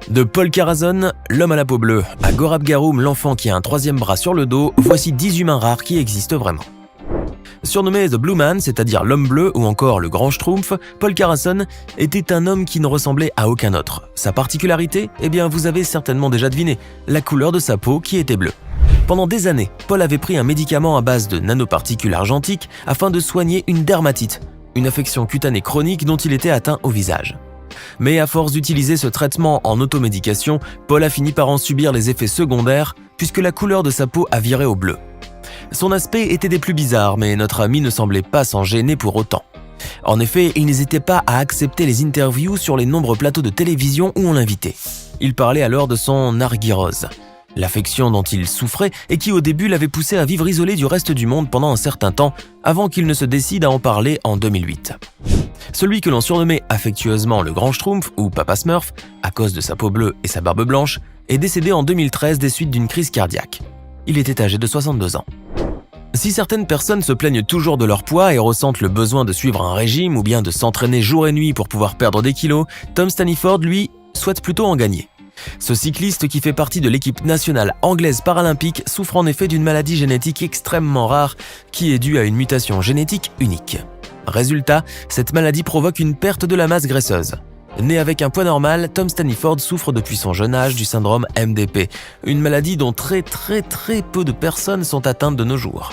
De Paul Carazon, l'homme à la peau bleue, à Gorab Garoum, l'enfant qui a un troisième bras sur le dos, voici 10 humains rares qui existent vraiment. Surnommé The Blue Man, c'est-à-dire l'homme bleu ou encore le grand Schtroumpf, Paul Carazon était un homme qui ne ressemblait à aucun autre. Sa particularité, vous avez certainement déjà deviné, la couleur de sa peau qui était bleue. Pendant des années, Paul avait pris un médicament à base de nanoparticules argentiques afin de soigner une dermatite, une affection cutanée chronique dont il était atteint au visage. Mais à force d'utiliser ce traitement en automédication, Paul a fini par en subir les effets secondaires puisque la couleur de sa peau a viré au bleu. Son aspect était des plus bizarres, mais notre ami ne semblait pas s'en gêner pour autant. En effet, il n'hésitait pas à accepter les interviews sur les nombreux plateaux de télévision où on l'invitait. Il parlait alors de son argyrose, l'affection dont il souffrait et qui au début l'avait poussé à vivre isolé du reste du monde pendant un certain temps avant qu'il ne se décide à en parler en 2008. Celui que l'on surnommait affectueusement le grand Schtroumpf ou Papa Smurf, à cause de sa peau bleue et sa barbe blanche, est décédé en 2013 des suites d'une crise cardiaque. Il était âgé de 62 ans. Si certaines personnes se plaignent toujours de leur poids et ressentent le besoin de suivre un régime ou bien de s'entraîner jour et nuit pour pouvoir perdre des kilos, Tom Staniford, lui, souhaite plutôt en gagner. Ce cycliste qui fait partie de l'équipe nationale anglaise paralympique souffre en effet d'une maladie génétique extrêmement rare qui est due à une mutation génétique unique. Résultat, cette maladie provoque une perte de la masse graisseuse. Né avec un poids normal, Tom Staniford souffre depuis son jeune âge du syndrome MDP, une maladie dont très peu de personnes sont atteintes de nos jours.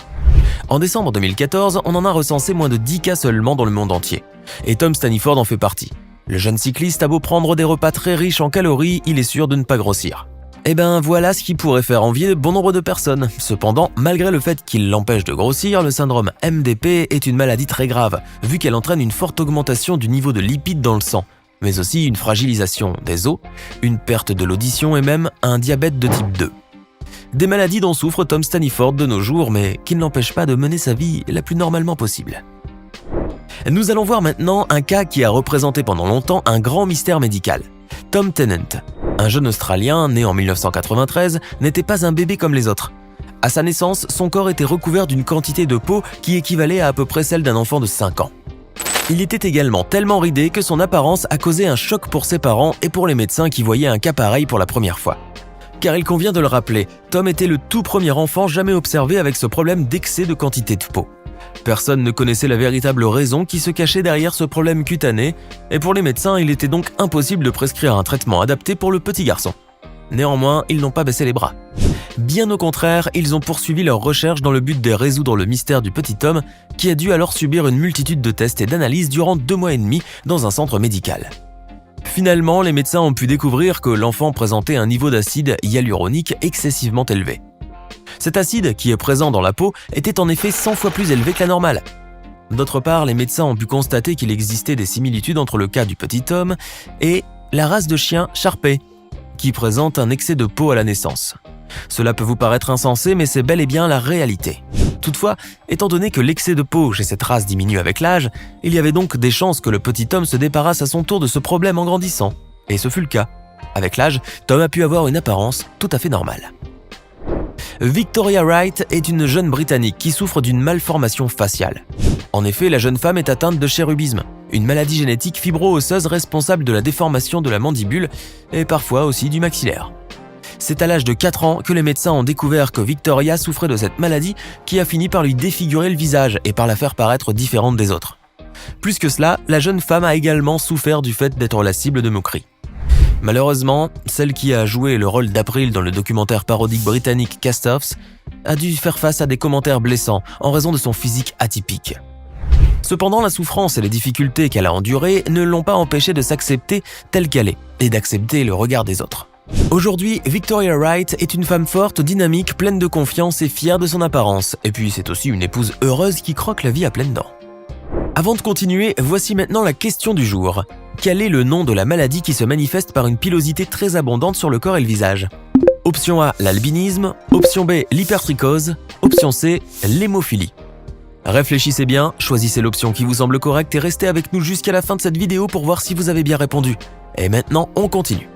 En décembre 2014, on en a recensé moins de 10 cas seulement dans le monde entier. Et Tom Staniford en fait partie. Le jeune cycliste a beau prendre des repas très riches en calories, il est sûr de ne pas grossir. Voilà ce qui pourrait faire envier bon nombre de personnes. Cependant, malgré le fait qu'il l'empêche de grossir, le syndrome MDP est une maladie très grave, vu qu'elle entraîne une forte augmentation du niveau de lipides dans le sang, mais aussi une fragilisation des os, une perte de l'audition et même un diabète de type 2. Des maladies dont souffre Tom Staniford de nos jours, mais qui ne l'empêchent pas de mener sa vie la plus normalement possible. Nous allons voir maintenant un cas qui a représenté pendant longtemps un grand mystère médical. Tom Tennant, un jeune Australien né en 1993, n'était pas un bébé comme les autres. À sa naissance, son corps était recouvert d'une quantité de peau qui équivalait à peu près celle d'un enfant de 5 ans. Il était également tellement ridé que son apparence a causé un choc pour ses parents et pour les médecins qui voyaient un cas pareil pour la première fois. Car il convient de le rappeler, Tom était le tout premier enfant jamais observé avec ce problème d'excès de quantité de peau. Personne ne connaissait la véritable raison qui se cachait derrière ce problème cutané, et pour les médecins, il était donc impossible de prescrire un traitement adapté pour le petit garçon. Néanmoins, ils n'ont pas baissé les bras. Bien au contraire, ils ont poursuivi leurs recherches dans le but de résoudre le mystère du petit Tom, qui a dû alors subir une multitude de tests et d'analyses durant 2 mois et demi dans un centre médical. Finalement, les médecins ont pu découvrir que l'enfant présentait un niveau d'acide hyaluronique excessivement élevé. Cet acide, qui est présent dans la peau, était en effet 100 fois plus élevé que la normale. D'autre part, les médecins ont pu constater qu'il existait des similitudes entre le cas du petit Tom et la race de chien Sharpei, qui présente un excès de peau à la naissance. Cela peut vous paraître insensé, mais c'est bel et bien la réalité. Toutefois, étant donné que l'excès de peau chez cette race diminue avec l'âge, il y avait donc des chances que le petit Tom se débarrasse à son tour de ce problème en grandissant. Et ce fut le cas. Avec l'âge, Tom a pu avoir une apparence tout à fait normale. Victoria Wright est une jeune Britannique qui souffre d'une malformation faciale. En effet, la jeune femme est atteinte de chérubisme, une maladie génétique fibro-osseuse responsable de la déformation de la mandibule et parfois aussi du maxillaire. C'est à l'âge de 4 ans que les médecins ont découvert que Victoria souffrait de cette maladie qui a fini par lui défigurer le visage et par la faire paraître différente des autres. Plus que cela, la jeune femme a également souffert du fait d'être la cible de moqueries. Malheureusement, celle qui a joué le rôle d'April dans le documentaire parodique britannique Cast-Offs a dû faire face à des commentaires blessants en raison de son physique atypique. Cependant, la souffrance et les difficultés qu'elle a endurées ne l'ont pas empêchée de s'accepter telle qu'elle est et d'accepter le regard des autres. Aujourd'hui, Victoria Wright est une femme forte, dynamique, pleine de confiance et fière de son apparence. Et puis c'est aussi une épouse heureuse qui croque la vie à pleines dents. Avant de continuer, voici maintenant la question du jour. Quel est le nom de la maladie qui se manifeste par une pilosité très abondante sur le corps et le visage? Option A, l'albinisme. Option B, l'hypertrichose. Option C, l'hémophilie. Réfléchissez bien, choisissez l'option qui vous semble correcte et restez avec nous jusqu'à la fin de cette vidéo pour voir si vous avez bien répondu. Et maintenant, on continue.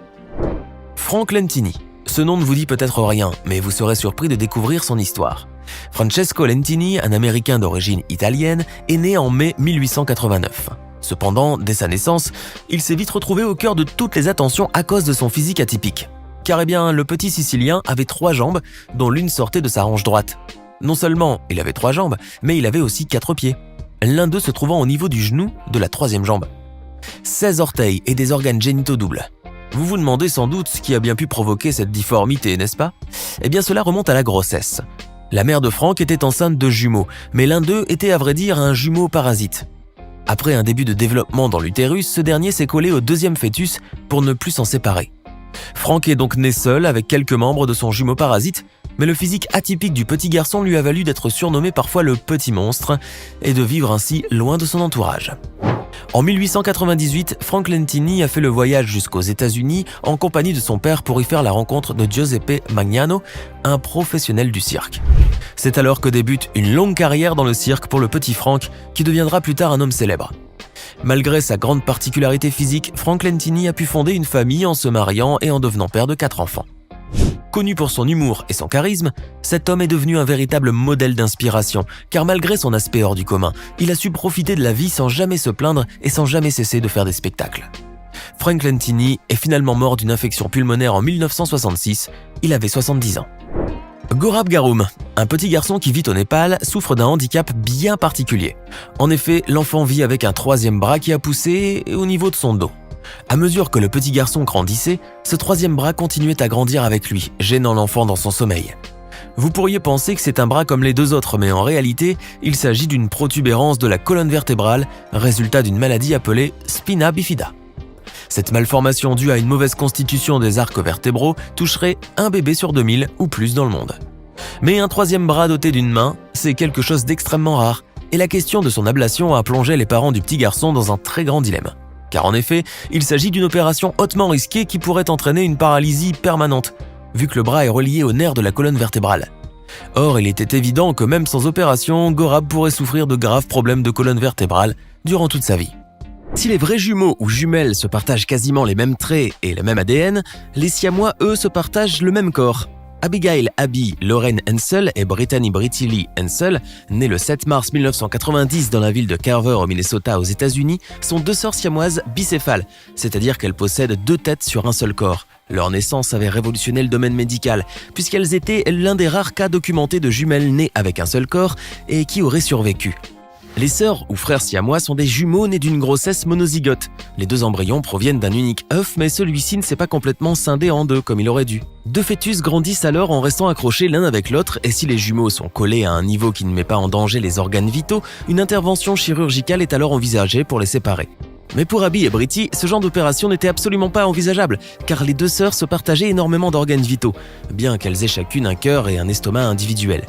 Frank Lentini. Ce nom ne vous dit peut-être rien, mais vous serez surpris de découvrir son histoire. Francesco Lentini, un Américain d'origine italienne, est né en mai 1889. Cependant, dès sa naissance, il s'est vite retrouvé au cœur de toutes les attentions à cause de son physique atypique. Car le petit Sicilien avait 3 jambes, dont l'une sortait de sa hanche droite. Non seulement il avait 3 jambes, mais il avait aussi 4 pieds, l'un d'eux se trouvant au niveau du genou de la 3e jambe. 16 orteils et des organes génitaux doubles. Vous vous demandez sans doute ce qui a bien pu provoquer cette difformité, n'est-ce pas? Eh bien cela remonte à la grossesse. La mère de Frank était enceinte de jumeaux, mais l'un d'eux était à vrai dire un jumeau parasite. Après un début de développement dans l'utérus, ce dernier s'est collé au 2e fœtus pour ne plus s'en séparer. Frank est donc né seul avec quelques membres de son jumeau parasite, mais le physique atypique du petit garçon lui a valu d'être surnommé parfois le petit monstre et de vivre ainsi loin de son entourage. En 1898, Frank Lentini a fait le voyage jusqu'aux États-Unis en compagnie de son père pour y faire la rencontre de Giuseppe Magnano, un professionnel du cirque. C'est alors que débute une longue carrière dans le cirque pour le petit Frank, qui deviendra plus tard un homme célèbre. Malgré sa grande particularité physique, Frank Lentini a pu fonder une famille en se mariant et en devenant père de 4 enfants. Connu pour son humour et son charisme, cet homme est devenu un véritable modèle d'inspiration, car malgré son aspect hors du commun, il a su profiter de la vie sans jamais se plaindre et sans jamais cesser de faire des spectacles. Frank Lentini est finalement mort d'une infection pulmonaire en 1966, il avait 70 ans. Gaurav Garhum, un petit garçon qui vit au Népal, souffre d'un handicap bien particulier. En effet, l'enfant vit avec un 3e bras qui a poussé au niveau de son dos. À mesure que le petit garçon grandissait, ce 3e bras continuait à grandir avec lui, gênant l'enfant dans son sommeil. Vous pourriez penser que c'est un bras comme les 2 autres, mais en réalité, il s'agit d'une protubérance de la colonne vertébrale, résultat d'une maladie appelée spina bifida. Cette malformation due à une mauvaise constitution des arcs vertébraux toucherait un bébé sur 2000 ou plus dans le monde. Mais un 3e bras doté d'une main, c'est quelque chose d'extrêmement rare, et la question de son ablation a plongé les parents du petit garçon dans un très grand dilemme. Car en effet, il s'agit d'une opération hautement risquée qui pourrait entraîner une paralysie permanente, vu que le bras est relié au nerf de la colonne vertébrale. Or, il était évident que même sans opération, Gaurav pourrait souffrir de graves problèmes de colonne vertébrale durant toute sa vie. Si les vrais jumeaux ou jumelles se partagent quasiment les mêmes traits et le même ADN, les siamois, eux, se partagent le même corps. Abigail Abby Lorraine Hensel et Brittany Britty Lee Hensel, nées le 7 mars 1990 dans la ville de Carver au Minnesota aux États-Unis, sont 2 sœurs siamoises bicéphales, c'est-à-dire qu'elles possèdent 2 têtes sur un seul corps. Leur naissance avait révolutionné le domaine médical, puisqu'elles étaient l'un des rares cas documentés de jumelles nées avec un seul corps et qui auraient survécu. Les sœurs ou frères siamois sont des jumeaux nés d'une grossesse monozygote. Les 2 embryons proviennent d'un unique œuf, mais celui-ci ne s'est pas complètement scindé en 2 comme il aurait dû. 2 fœtus grandissent alors en restant accrochés l'un avec l'autre, et si les jumeaux sont collés à un niveau qui ne met pas en danger les organes vitaux, une intervention chirurgicale est alors envisagée pour les séparer. Mais pour Abby et Britty, ce genre d'opération n'était absolument pas envisageable, car les 2 sœurs se partageaient énormément d'organes vitaux, bien qu'elles aient chacune un cœur et un estomac individuels.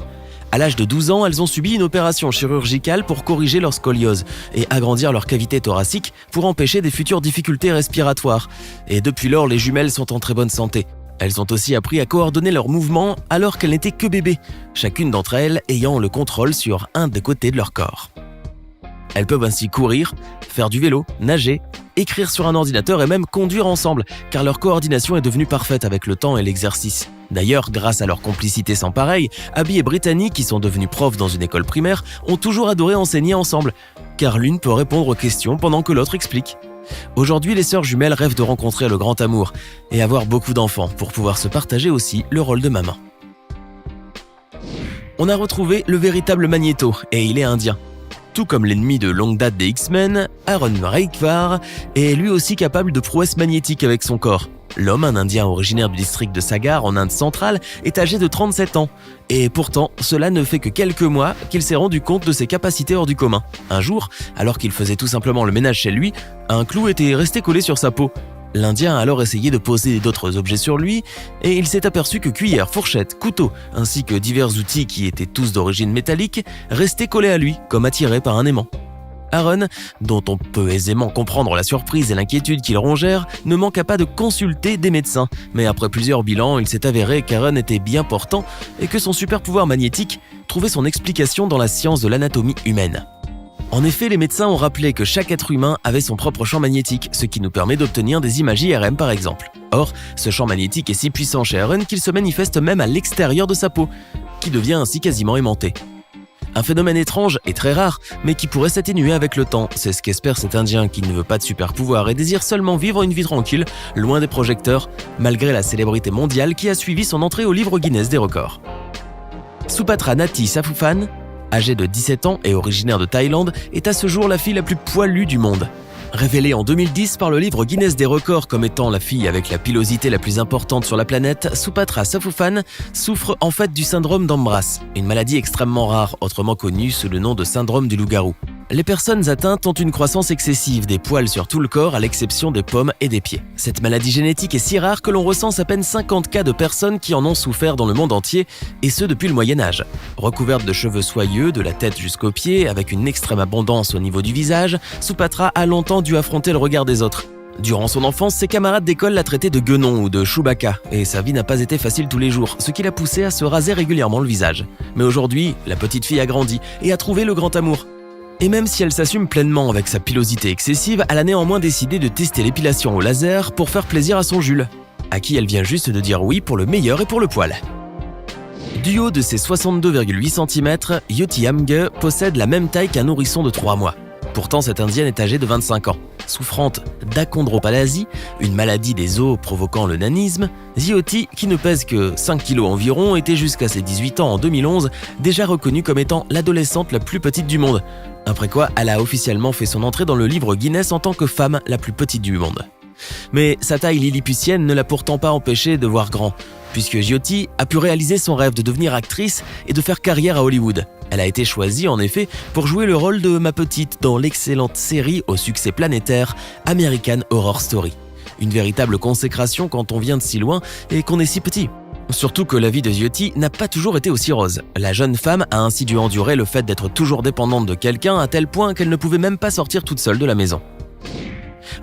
À l'âge de 12 ans, elles ont subi une opération chirurgicale pour corriger leur scoliose et agrandir leur cavité thoracique pour empêcher des futures difficultés respiratoires. Et depuis lors, les jumelles sont en très bonne santé. Elles ont aussi appris à coordonner leurs mouvements alors qu'elles n'étaient que bébés, chacune d'entre elles ayant le contrôle sur un des côtés de leur corps. Elles peuvent ainsi courir, faire du vélo, nager, écrire sur un ordinateur et même conduire ensemble, car leur coordination est devenue parfaite avec le temps et l'exercice. D'ailleurs, grâce à leur complicité sans pareil, Abby et Brittany, qui sont devenues profs dans une école primaire, ont toujours adoré enseigner ensemble, car l'une peut répondre aux questions pendant que l'autre explique. Aujourd'hui, les sœurs jumelles rêvent de rencontrer le grand amour et avoir beaucoup d'enfants pour pouvoir se partager aussi le rôle de maman. On a retrouvé le véritable Magnéto, et il est indien. Tout comme l'ennemi de longue date des X-Men, Aaron Raikwar est lui aussi capable de prouesses magnétiques avec son corps. L'homme, un Indien originaire du district de Sagar en Inde centrale, est âgé de 37 ans. Et pourtant, cela ne fait que quelques mois qu'il s'est rendu compte de ses capacités hors du commun. Un jour, alors qu'il faisait tout simplement le ménage chez lui, un clou était resté collé sur sa peau. L'Indien a alors essayé de poser d'autres objets sur lui et il s'est aperçu que cuillères, fourchettes, couteaux ainsi que divers outils qui étaient tous d'origine métallique restaient collés à lui comme attirés par un aimant. Aaron, dont on peut aisément comprendre la surprise et l'inquiétude qu'il rongèrent, ne manqua pas de consulter des médecins. Mais après plusieurs bilans, il s'est avéré qu'Aaron était bien portant et que son super pouvoir magnétique trouvait son explication dans la science de l'anatomie humaine. En effet, les médecins ont rappelé que chaque être humain avait son propre champ magnétique, ce qui nous permet d'obtenir des images IRM par exemple. Or, ce champ magnétique est si puissant chez Aaron qu'il se manifeste même à l'extérieur de sa peau, qui devient ainsi quasiment aimanté. Un phénomène étrange et très rare, mais qui pourrait s'atténuer avec le temps. C'est ce qu'espère cet Indien qui ne veut pas de super pouvoir et désire seulement vivre une vie tranquille, loin des projecteurs, malgré la célébrité mondiale qui a suivi son entrée au livre Guinness des records. Supatra Nati Safuphan, âgée de 17 ans et originaire de Thaïlande, est à ce jour la fille la plus poilue du monde. Révélée en 2010 par le livre Guinness des records comme étant la fille avec la pilosité la plus importante sur la planète, Supatra Safuphan souffre en fait du syndrome d'Ambras, une maladie extrêmement rare, autrement connue sous le nom de syndrome du loup-garou. Les personnes atteintes ont une croissance excessive des poils sur tout le corps à l'exception des pommes et des pieds. Cette maladie génétique est si rare que l'on recense à peine 50 cas de personnes qui en ont souffert dans le monde entier, et ce depuis le Moyen-Âge. Recouverte de cheveux soyeux de la tête jusqu'aux pieds, avec une extrême abondance au niveau du visage, Supatra a longtemps dû affronter le regard des autres. Durant son enfance, ses camarades d'école la traitaient de guenon ou de Chewbacca, et sa vie n'a pas été facile tous les jours, ce qui l'a poussée à se raser régulièrement le visage. Mais aujourd'hui, la petite fille a grandi et a trouvé le grand amour. Et même si elle s'assume pleinement avec sa pilosité excessive, elle a néanmoins décidé de tester l'épilation au laser pour faire plaisir à son Jules, à qui elle vient juste de dire oui pour le meilleur et pour le poil. Du haut de ses 62,8 cm, Yoti Amge possède la même taille qu'un nourrisson de 3 mois. Pourtant, cette Indienne est âgée de 25 ans. Souffrante d'achondroplasie, une maladie des os provoquant le nanisme, Yoti, qui ne pèse que 5 kg environ, était jusqu'à ses 18 ans en 2011 déjà reconnue comme étant l'adolescente la plus petite du monde. Après quoi, elle a officiellement fait son entrée dans le livre Guinness en tant que femme la plus petite du monde. Mais sa taille lilliputienne ne l'a pourtant pas empêchée de voir grand, puisque Yoti a pu réaliser son rêve de devenir actrice et de faire carrière à Hollywood. Elle a été choisie en effet pour jouer le rôle de ma petite dans l'excellente série au succès planétaire American Horror Story. Une véritable consécration quand on vient de si loin et qu'on est si petit. Surtout que la vie de Yoti n'a pas toujours été aussi rose. La jeune femme a ainsi dû endurer le fait d'être toujours dépendante de quelqu'un à tel point qu'elle ne pouvait même pas sortir toute seule de la maison.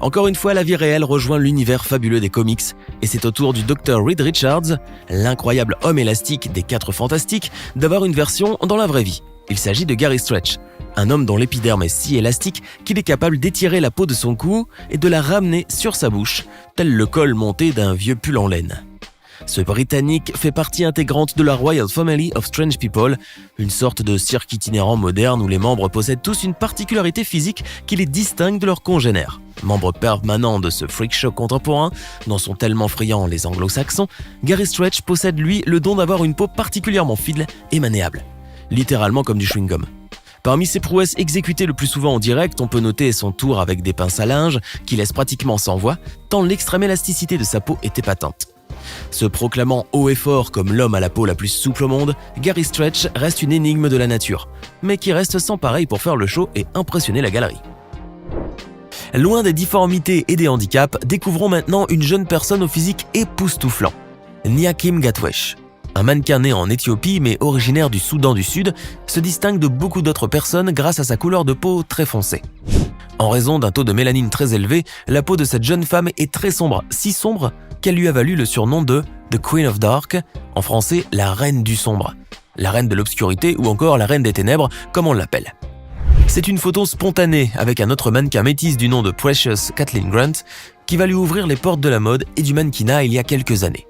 Encore une fois, la vie réelle rejoint l'univers fabuleux des comics, et c'est au tour du Dr. Reed Richards, l'incroyable homme élastique des 4 Fantastiques, d'avoir une version dans la vraie vie. Il s'agit de Gary Stretch, un homme dont l'épiderme est si élastique qu'il est capable d'étirer la peau de son cou et de la ramener sur sa bouche, tel le col monté d'un vieux pull en laine. Ce Britannique fait partie intégrante de la Royal Family of Strange People, une sorte de cirque itinérant moderne où les membres possèdent tous une particularité physique qui les distingue de leurs congénères. Membre permanent de ce freak show contemporain, dont sont tellement friands les anglo-saxons, Gary Stretch possède lui le don d'avoir une peau particulièrement fine et maniable, littéralement comme du chewing-gum. Parmi ses prouesses exécutées le plus souvent en direct, on peut noter son tour avec des pinces à linge qui laissent pratiquement sans voix, tant l'extrême élasticité de sa peau était patente. Se proclamant haut et fort comme l'homme à la peau la plus souple au monde, Gary Stretch reste une énigme de la nature, mais qui reste sans pareil pour faire le show et impressionner la galerie. Loin des difformités et des handicaps, découvrons maintenant une jeune personne au physique époustouflant, Nyakim Gatwesh. Un mannequin né en Éthiopie mais originaire du Soudan du Sud, se distingue de beaucoup d'autres personnes grâce à sa couleur de peau très foncée. En raison d'un taux de mélanine très élevé, la peau de cette jeune femme est très sombre, si sombre qu'elle lui a valu le surnom de The Queen of Dark, en français la reine du sombre, la reine de l'obscurité ou encore la reine des ténèbres comme on l'appelle. C'est une photo spontanée avec un autre mannequin métis du nom de Precious Kathleen Grant qui va lui ouvrir les portes de la mode et du mannequinat il y a quelques années.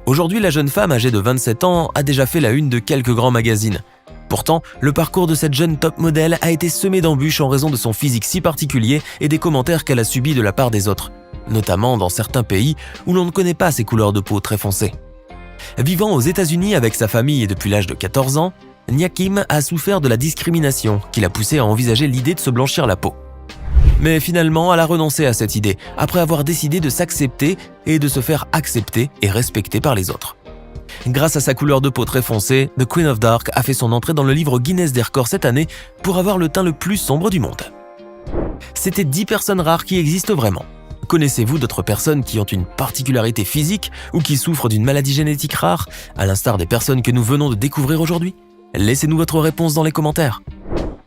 Aujourd'hui, la jeune femme âgée de 27 ans a déjà fait la une de quelques grands magazines. Pourtant, le parcours de cette jeune top modèle a été semé d'embûches en raison de son physique si particulier et des commentaires qu'elle a subis de la part des autres, notamment dans certains pays où l'on ne connaît pas ses couleurs de peau très foncées. Vivant aux États-Unis avec sa famille et depuis l'âge de 14 ans, Nyakim a souffert de la discrimination qui l'a poussé à envisager l'idée de se blanchir la peau. Mais finalement, elle a renoncé à cette idée après avoir décidé de s'accepter et de se faire accepter et respecter par les autres. Grâce à sa couleur de peau très foncée, The Queen of Dark a fait son entrée dans le livre Guinness des records cette année pour avoir le teint le plus sombre du monde. C'était 10 personnes rares qui existent vraiment. Connaissez-vous d'autres personnes qui ont une particularité physique ou qui souffrent d'une maladie génétique rare, à l'instar des personnes que nous venons de découvrir aujourd'hui ? Laissez-nous votre réponse dans les commentaires.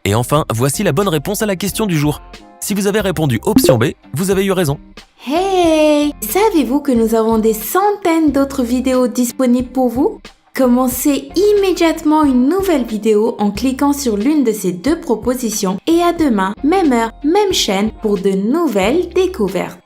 Et enfin, voici la bonne réponse à la question du jour. Si vous avez répondu option B, vous avez eu raison. Hey! Savez-vous que nous avons des centaines d'autres vidéos disponibles pour vous? Commencez immédiatement une nouvelle vidéo en cliquant sur l'une de ces 2 propositions et à demain, même heure, même chaîne pour de nouvelles découvertes.